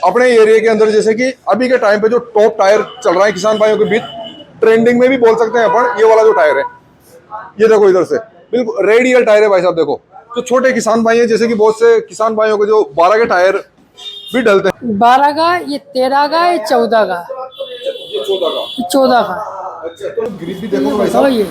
अपने एरिया के अंदर जैसे कि अभी के टाइम पे जो टॉप टायर चल रहा है किसान भाइयों के बीच, ट्रेंडिंग में भी बोल सकते हैं अपन, ये वाला जो टायर है, ये देखो इधर से बिल्कुल रेडियल टायर है भाई साहब। देखो जो छोटे किसान भाई हैं, जैसे कि बहुत से किसान भाइयों के जो 12 के टायर भी डलते हैं। 12 का, ये 13 का, ये 14 का, ये 14 का। 14 का। अच्छा, तो ग्रिप भी देखो भाई साहब। ये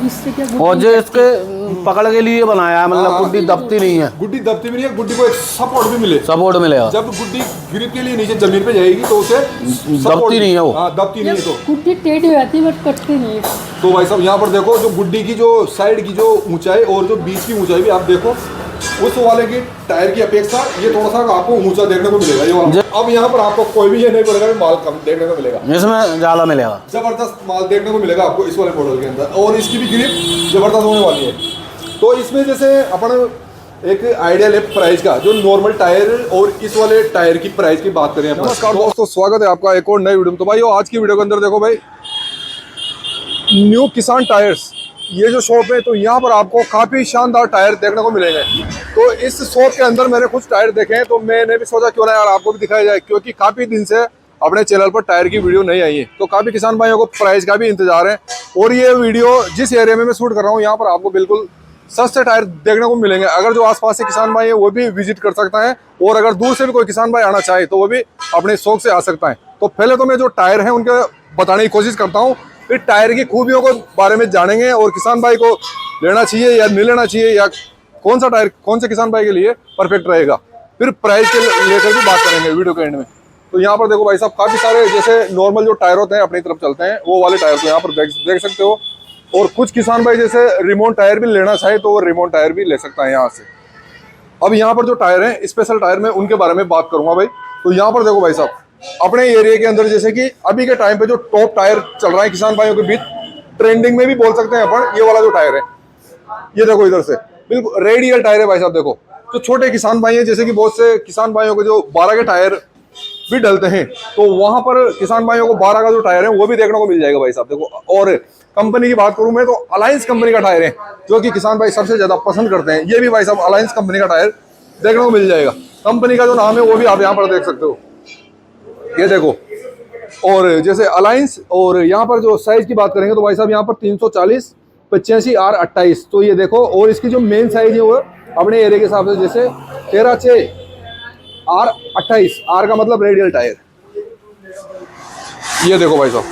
इससे क्या और जो इसके पकड़ के लिए बनाया है, मतलब गुड्डी दबती नहीं है। गुड्डी दबती भी नहीं है, गुड्डी को एक सपोर्ट भी मिले, सपोर्ट मिलेगा। जब गुड्डी ग्रिप के लिए नीचे जमीन पे जाएगी तो उसे दबती नहीं है वो। हाँ, दबती नहीं है। तो गुड्डी टेढ़ी रहती है बट कटती नहीं है। तो भाई साहब यहाँ पर देखो जो गुड्डी की जो साइड की जो ऊंचाई और जो बीच की ऊंचाई भी आप देखो, उस वाले की टायर की अपेक्षा ये थोड़ा सा आपको ऊंचा देखने को मिलेगा ये वाला। अब यहाँ पर आपको कोई भी ये नहीं पड़ेगा कि माल कम देखने को मिलेगा, इसमें ज्यादा मिलेगा, जबरदस्त माल देखने को मिलेगा आपको इस वाले मॉडल के अंदर। और इसकी भी ग्रिप जबरदस्त होने वाली है। तो इसमें जैसे अपन एक आइडिया ले प्राइस का, जो नॉर्मल टायर और इस वाले टायर की प्राइस की बात करें। नमस्कार दोस्तों, स्वागत है आपका एक और नई वीडियो में। तो भाई आज की वीडियो के अंदर देखो भाई, न्यू किसान टायर्स, ये जो शॉप है, तो यहाँ पर आपको काफी शानदार टायर देखने को मिलेंगे। तो इस शॉप के अंदर मैंने कुछ टायर देखे हैं, तो मैंने भी सोचा क्यों ना यार आपको भी दिखाया जाए, क्योंकि काफी दिन से अपने चैनल पर टायर की वीडियो नहीं आई है। तो काफी किसान भाइयों को प्राइस का भी इंतजार है, और ये वीडियो जिस एरिया में मैं शूट कर रहा हूँ, यहाँ पर आपको बिल्कुल सस्ते टायर देखने को मिलेंगे। अगर जो आसपास से किसान भाई है वो भी विजिट कर सकता है, और अगर दूर से भी कोई किसान भाई आना चाहे तो वो भी अपने शौक से आ सकता है। तो पहले तो मैं जो टायर है उनके बताने की कोशिश करता हूँ, फिर टायर की खूबियों के बारे में जानेंगे, और किसान भाई को लेना चाहिए या नहीं लेना चाहिए, या कौन सा टायर कौन से किसान भाई के लिए परफेक्ट रहेगा, फिर प्राइस के लेकर भी बात करेंगे वीडियो के एंड में। तो यहाँ पर देखो भाई साहब, काफी सारे जैसे नॉर्मल जो टायर होते हैं अपनी तरफ चलते हैं, वो वाले टायर को यहाँ पर देख सकते हो। और कुछ किसान भाई जैसे रिमोट टायर भी लेना चाहे तो वो रिमोट टायर भी ले सकता है यहाँ से। अब यहाँ पर जो टायर है स्पेशल टायर में, उनके बारे में बात करूंगा भाई। तो यहाँ पर देखो भाई साहब, अपने एरिया के अंदर जैसे कि अभी के टाइम पे जो टॉप टायर चल रहा है किसान भाइयों के बीच, ट्रेंडिंग में भी बोल सकते हैं अपन, ये वाला जो टायर है, ये देखो इधर से बिल्कुल रेडियल टायर है भाई साहब। देखो जो छोटे किसान भाई हैं, जैसे कि बहुत से किसान भाइयों के जो 12 के टायर भी डलते हैं, तो वहां पर किसान भाइयों को 12 का जो टायर है वो भी देखने को मिल जाएगा भाई साहब। देखो, और कंपनी की बात करूं मैं तो अलायंस कंपनी का टायर है, जो कि किसान भाई सबसे ज्यादा पसंद करते हैं। ये भी भाई साहब अलायंस कंपनी का टायर देखने को मिल जाएगा। कंपनी का जो नाम है वो भी आप यहाँ पर देख सकते हो, ये देखो। और जैसे अलायंस, और यहाँ पर जो साइज की बात करेंगे तो भाई साहब यहाँ पर 340 85 R28, तो ये देखो। और इसकी जो मेन साइज है वो अपने एरिया के हिसाब से जैसे 13/6 R28, R का मतलब रेडियल टायर, ये देखो भाई साहब।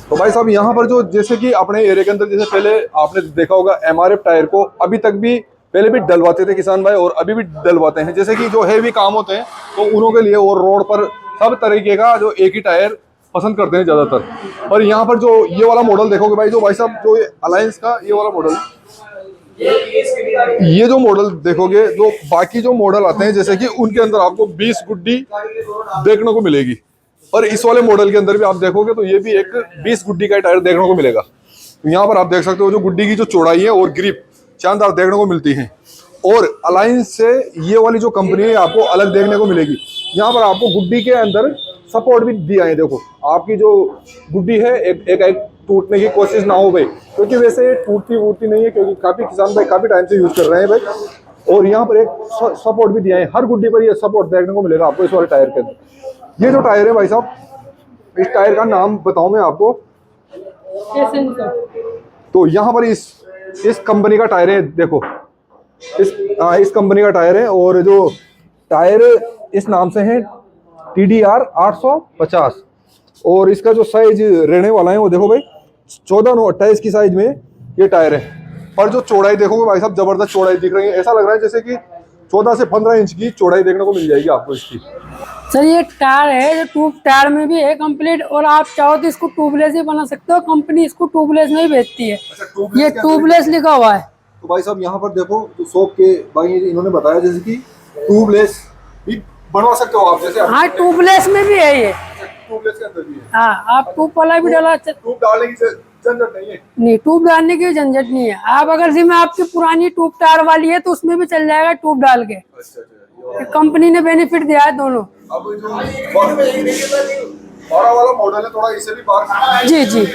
तो भाई साहब यहाँ पर जो जैसे कि अपने एरिया के अंदर जैसे पहले आपने देखा होगा MRF टायर को अभी तक भी पहले भी डलवाते थे किसान भाई, और अभी भी डलवाते हैं। जैसे कि जो हेवी काम होते हैं तो उन्हों के लिए, और रोड पर सब तरीके का जो एक ही टायर पसंद करते हैं ज्यादातर। और यहाँ पर जो ये वाला मॉडल देखोगे भाई, जो भाई साहब जो अलायंस का ये वाला मॉडल, ये जो मॉडल देखोगे, जो बाकी जो मॉडल आते हैं जैसे कि उनके अंदर आपको 20 गुड्डी देखने को मिलेगी, और इस वाले मॉडल के अंदर भी आप देखोगे तो ये भी एक 20 गुड्डी का टायर देखने को मिलेगा। यहाँ पर आप देख सकते हो जो गुड्डी की जो चौड़ाई है और ग्रिप शानदार देखने को मिलती है। और अलायंस से ये वाली जो कंपनी है आपको अलग देखने को मिलेगी। यहाँ पर आपको गुड्डी के अंदर सपोर्ट भी दिया है। देखो आपकी जो गुड्डी है एक टूटने की कोशिश ना हो भाई, क्योंकि वैसे टूटती नहीं है, क्योंकि काफी किसान भाई काफी टाइम से यूज कर रहे हैं भाई। और यहाँ पर एक सपोर्ट भी दिया है, हर गुड्डी पर ये सपोर्ट देखने को मिलेगा आपको इस वाले टायर के अंदर। ये जो टायर है भाई साहब, इस टायर का नाम बताऊं मैं आपको, तो यहाँ पर इस कंपनी का टायर है। देखो इस कंपनी का टायर है, और जो टायर इस नाम से है TDR 850। और इसका जो साइज रहने वाला है वो देखो भाई 14/9/28 की साइज में ये टायर है। पर जो चौड़ाई देखोगे भाई साहब, जबरदस्त चौड़ाई दिख रही है, ऐसा लग रहा है जैसे कि 14 से 15 इंच की चौड़ाई देखने को मिल जाएगी आपको इसकी। सर ये टायर है जो ट्यूब टायर में भी है कंप्लीट, और आप चाहो तो इसको ट्यूबलेस भी बना सकते हो, कंपनी इसको ट्यूबलेस में ही बेचती है। ये ट्यूबलेस लिखा हुआ है। तो भाई साहब यहाँ पर देखो, तो शॉप के भाई इन्होंने बताया जैसे कि ट्यूबलेस भी बनवा सकते हो आप, जैसे हाँ ट्यूबलेस में भी है ये। ट्यूबलेस के अंदर भी है। हाँ आप ट्यूब वाला भी डाला, ट्यूब डालने की झंझट नहीं है। नहीं ट्यूब डालने की झंझट नहीं है। आप अगर जिसमें आपकी पुरानी ट्यूब टायर वाली है तो उसमें भी चल जाएगा ट्यूब डाल के। कंपनी ने बेनिफिट दिया है दोनों। अब जो 12 वाला मॉडल है, थोड़ा इसे भी बात जी जी। अब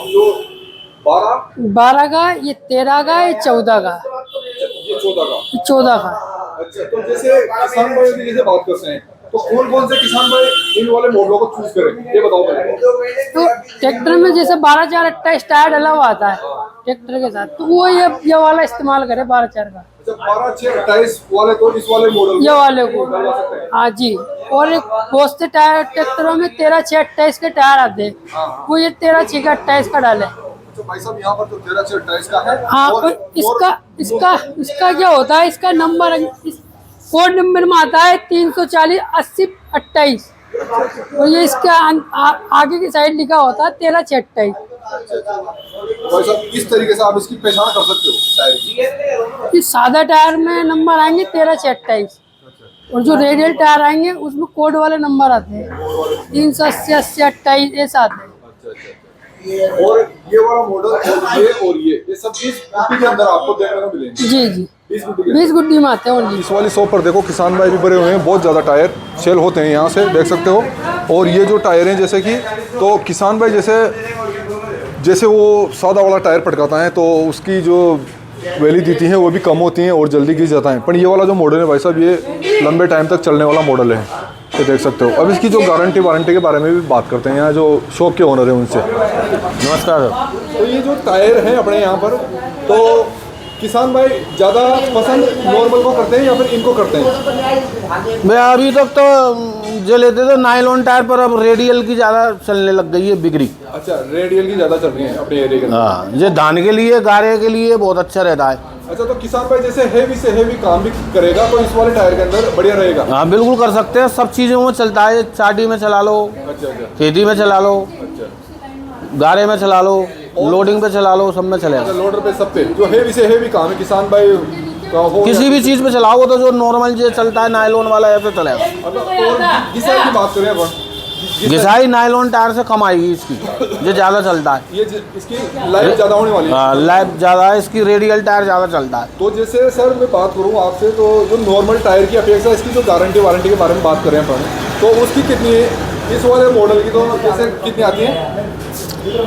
जो 12 का, ये 13 का, ये 14 का, ये 14 का। 14 का। अच्छा, तो जैसे किसान भाई की जैसे बात करते हैं तो कौन कौन से किसान भाई इन वाले मॉडलों को चूज करें, ये बताओ पहले। तो ट्रैक्टर में जैसे 12/4 टायर डला हुआ आता है ट्रैक्टर के साथ, तो वो ये वाला इस्तेमाल करे 12/4 का। अच्छा, 12/6 वाले तो इस वाले मॉडल ये वाले को, हाँ जी। और एक बहुत से टायर ट्रैक्टरों में 13/6/28 के टायर आते हैं, वो ये 13/6/28 का डाले। तो भाई साहब यहाँ पर तो 13/6/28 का है। हाँ, और इसका क्या होता है, इसका नंबर कोड नंबर में आता है 340/80/28, और ये इसके आगे की साइड लिखा होता है 13/6/28। भाई साहब इस तरीके से आप इसकी पहचान कर सकते हो टायर की। इस सादा टायर में नंबर आएंगे 13/6/28, और जो रेडियल टायर आएंगे उसमें कोड वाले नंबर आते हैं 380/80/28 ऐसा आते हैं। और ये वाला मॉडल और ये सब इस गुड्डी के अंदर आपको देखने को मिलेंगे। जी जी, इस गुड्डी के 20 गुड्डी में आते हैं ओनली। इस वाली शॉप पर देखो किसान भाई भी भरे हुए हैं, बहुत ज़्यादा टायर सेल होते हैं यहाँ से, देख सकते हो। और ये जो टायर हैं जैसे कि, तो किसान भाई जैसे वो सादा वाला टायर पटकाता है तो उसकी जो वैलिडिटी है वो भी कम होती हैं और जल्दी घिस जाता है। पर ये वाला जो मॉडल है भाई साहब, ये लंबे टाइम तक चलने वाला मॉडल है, ये देख सकते हो। अब इसकी जो गारंटी वारंटी के बारे में भी बात करते हैं यहाँ जो शॉप के ओनर हैं उनसे। नमस्कार। तो ये जो टायर हैं अपने यहाँ पर, तो किसान भाई ज़्यादा पसंद नॉर्मल को करते हैं या फिर इनको करते हैं? मैं अभी तक तो जो लेते थे नायलॉन टायर, पर अब रेडियल की ज़्यादा चलने लग गई है बिक्री। अच्छा, रेडियल की ज़्यादा चल रही है अपने एरिया के अंदर। हाँ, ये धान के लिए गारे के लिए बहुत अच्छा रहता है। अच्छा, तो किसान भाई जैसे हेवी से हेवी काम भी करेगा तो इस वाले टायर के अंदर बढ़िया रहेगा। हाँ बिल्कुल कर सकते हैं, सब चीज़ों में चलता है। चाटी में चला लो, अच्छा अच्छा खेती में चला लो, अच्छा, गारे में चला लो, लोडिंग पे चला लो, सब में चलेगा। लोडर पे सब पे जो हेवी से हेवी काम है किसान भाई का हो किसी भी चीज़ पे चलाओ तो जो नॉर्मल जो चलता है नायलॉन वाला ऐसे चलेगा। और घिसाई की बात करें अपन, घिसाई नायलॉन टायर से कम आएगी इसकी, जो ज़्यादा चलता है। इसकी लाइफ ज़्यादा होने वाली है। लाइफ ज़्यादा है इसकी, रेडियल टायर ज़्यादा चलता है। तो जैसे सर मैं बात करूँ आपसे, तो जो नॉर्मल टायर की अपेक्षा इसकी जो गारंटी वारंटी के बारे में बात करें अपन, तो उसकी कितनी है इस वाले मॉडल की? तो जैसे कितनी आती है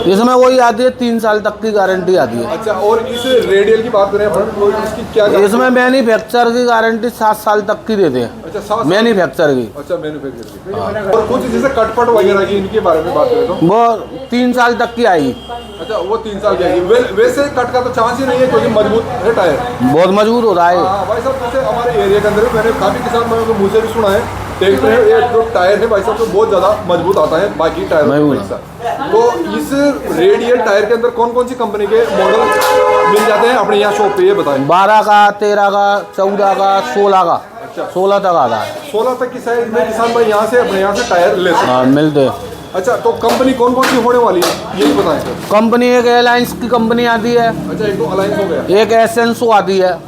इसमें? वही आती है 3 साल तक की गारंटी आती है। अच्छा, और इस रेडियल की बात करें अपन तो इसकी क्या इसमें मैन्युफैक्चर की गारंटी 7 साल तक की देते हैं। अच्छा, 7 मैन्युफैक्चर की। अच्छा, मैन्युफैक्चर की। और कुछ जैसे कटपट वगैरह की इनके बारे में बात करें तो वो 3 साल तक की आएगी। अच्छा, वो 3 साल की आएगी। वैसे कट का तो चांस ही नहीं है क्योंकि मजबूत है टायर, बहुत मजबूत होता है। हाँ भाई साहब, जैसे हमारे एरिया के अंदर मैंने काफ़ी किसान भाइयों को मुँह से भी सुना है, देखते हैं ये जो टायर है भाई साहब तो बहुत ज़्यादा मजबूत आता है बाकी टायर से। तो इस रेडियल टायर के अंदर कौन कौन सी कंपनी के मॉडल मिल जाते हैं अपने यहाँ शॉप पे, ये बताएं। 12 का, 13 का, 14 का, 16 का। अच्छा, 16 तक आता है। 16 तक की साइज में किसान भाई यहाँ से अपने यहाँ से टायर ले सकते हैं। हाँ मिलते हैं। अच्छा, तो कंपनी कौन कौन सी होने वाली है ये बताएं सर। कंपनी एक एलायंस की कंपनी आती है, अच्छा, एक तो अलायंस हो गया, एक एसेंसो आती है।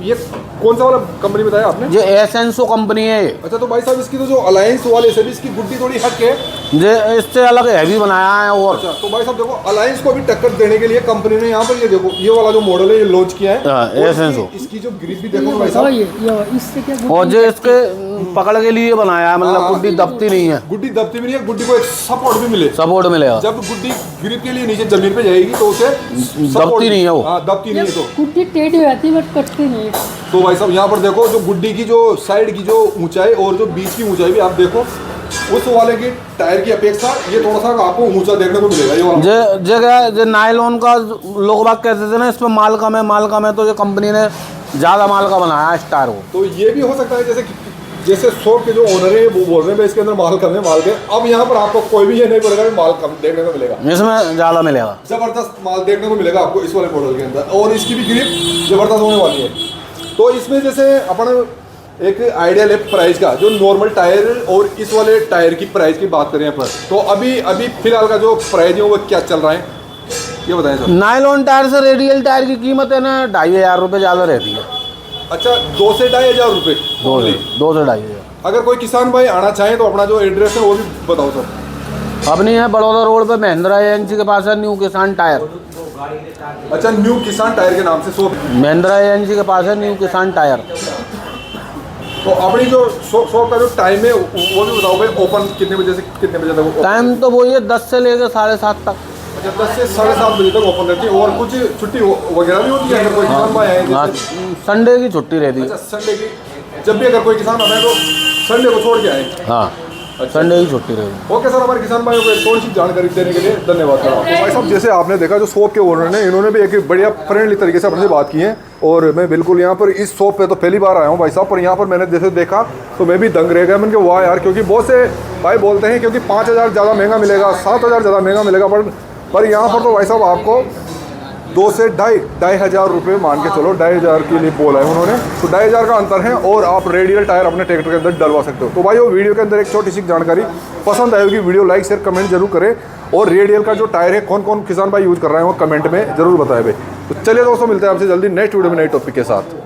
ये कौन सा वाला कंपनी बताया आपने? ये एसेंसो कंपनी है ये। अच्छा, तो भाई साहब इसकी तो जो अलायंस वाले से भी इसकी गुड्डी थोड़ी हट के, ये इससे अलग हैवी बनाया है। और अच्छा, तो भाई साहब देखो अलायंस को भी टक्कर देने के लिए कंपनी ने यहाँ पर ये देखो ये वाला जो मॉडल है ये लॉन्च किया है। हाँ, और एसेंसो। इसकी जो ग्रिप भी देखो भाई साहब, इससे क्या और जो इसके पकड़ के लिए बनाया है, मतलब गुड्डी दबती नहीं है। गुड्डी दबती भी नहीं है, गुड्डी को एक सपोर्ट भी मिले, सपोर्ट मिलेगा। जब गुड्डी ग्रिप के लिए नीचे जमीन पे जाएगी तो उसे दबती नहीं है वो। हाँ, दबती नहीं है। तो गुड्डी टेढ़ी हो जाती है बट कटती नहीं है। तो भाई साहब यहाँ पर देखो जो गुड्डी की जो साइड की जो ऊंचाई और जो बीच की ऊंचाई भी आप देखो, उस वाले की टायर की अपेक्षा ये थोड़ा सा आपको ऊंचा देखने को मिलेगा। ये वाला जगह नायलॉन का लोग बाग कहते थे ना इसमें माल कम है, तो ये कंपनी ने ज़्यादा माल का बनाया है इस टायर को। तो ये भी हो सकता है जैसे शॉप के जो ओनर है वो बोल रहे हैं इसके अंदर माल कम है, माल के। अब यहाँ पर आपको कोई भी ये नहीं बोलेगा कि माल कम देखने को मिलेगा, इसमें ज़्यादा मिलेगा। जबरदस्त माल देखने को मिलेगा आपको इस वाले मॉडल के अंदर, और इसकी भी ग्रिप जबरदस्त होने वाली है। तो इसमें जैसे अपन एक आइडिया ले प्राइस का, जो नॉर्मल टायर और इस वाले टायर की प्राइस की बात करें पर, तो अभी फिलहाल का जो प्राइस है वो क्या चल रहा है ये बताएं सर। नायलॉन टायर से रेडियल टायर की कीमत है ना 2,500 रुपये ज़्यादा रहती है। अच्छा, 2 से 2,500 रुपये? 2 से 2,500। अगर कोई किसान भाई आना चाहे तो अपना जो एड्रेस है वो भी बताओ सर। अपनी है बड़ौदा रोड पे महिंद्रा एजेंसी के पास है न्यू किसान टायर। अच्छा, न्यू किसान टायर के नाम से शॉप, महिंद्रा एजेंसी के पास है न्यू किसान टायर। तो अपनी जो शॉप का जो टाइम है वो भी बताओ भाई, ओपन कितने बजे से कितने बजे तक? टाइम तो वही है 10 से लेकर 7:30 तक। अच्छा 10 से 7:30 बजे तक ओपन रहती है। और कुछ छुट्टी वगैरह भी होती है अगर कोई किसान भाई आए हाँ, जैसे? संडे की छुट्टी रहती है। अच्छा संडे की, जब भी अगर कोई किसान आता है तो संडे को छोड़ के आए। हाँ, संडे की छुट्टी रहेगी। ओके सर, हमारे किसान भाइयों को थोड़ी सी जानकारी देने के लिए धन्यवाद सर। तो भाई साहब जैसे आपने देखा जो शॉप के ओनर ने, इन्होंने भी एक बढ़िया फ्रेंडली तरीके से अपने से बात की है। और मैं बिल्कुल यहाँ पर इस शॉप पे तो पहली बार आया हूँ भाई साहब, पर यहाँ पर मैंने जैसे देखा तो मैं भी दंग रह गया। मैंने कहा वाह यार, क्योंकि बहुत से भाई बोलते हैं क्योंकि 5,000 ज़्यादा महंगा मिलेगा, 7,000 ज़्यादा महंगा मिलेगा, पर यहाँ पर तो भाई साहब आपको 2 से ढाई हज़ार रुपये मान के चलो, 2,500 के लिए बोला है उन्होंने। तो 2,500 का अंतर है और आप रेडियल टायर अपने ट्रैक्टर के अंदर डलवा सकते हो। तो भाई वो वीडियो के अंदर एक छोटी सी जानकारी पसंद आएगी, वीडियो लाइक शेयर कमेंट जरूर करें। और रेडियल का जो टायर है कौन कौन किसान भाई यूज़ कर रहे हैं वो कमेंट में जरूर बताएं भाई। तो चलिए दोस्तों, मिलते हैं आपसे जल्दी नेक्स्ट वीडियो में नए टॉपिक के साथ।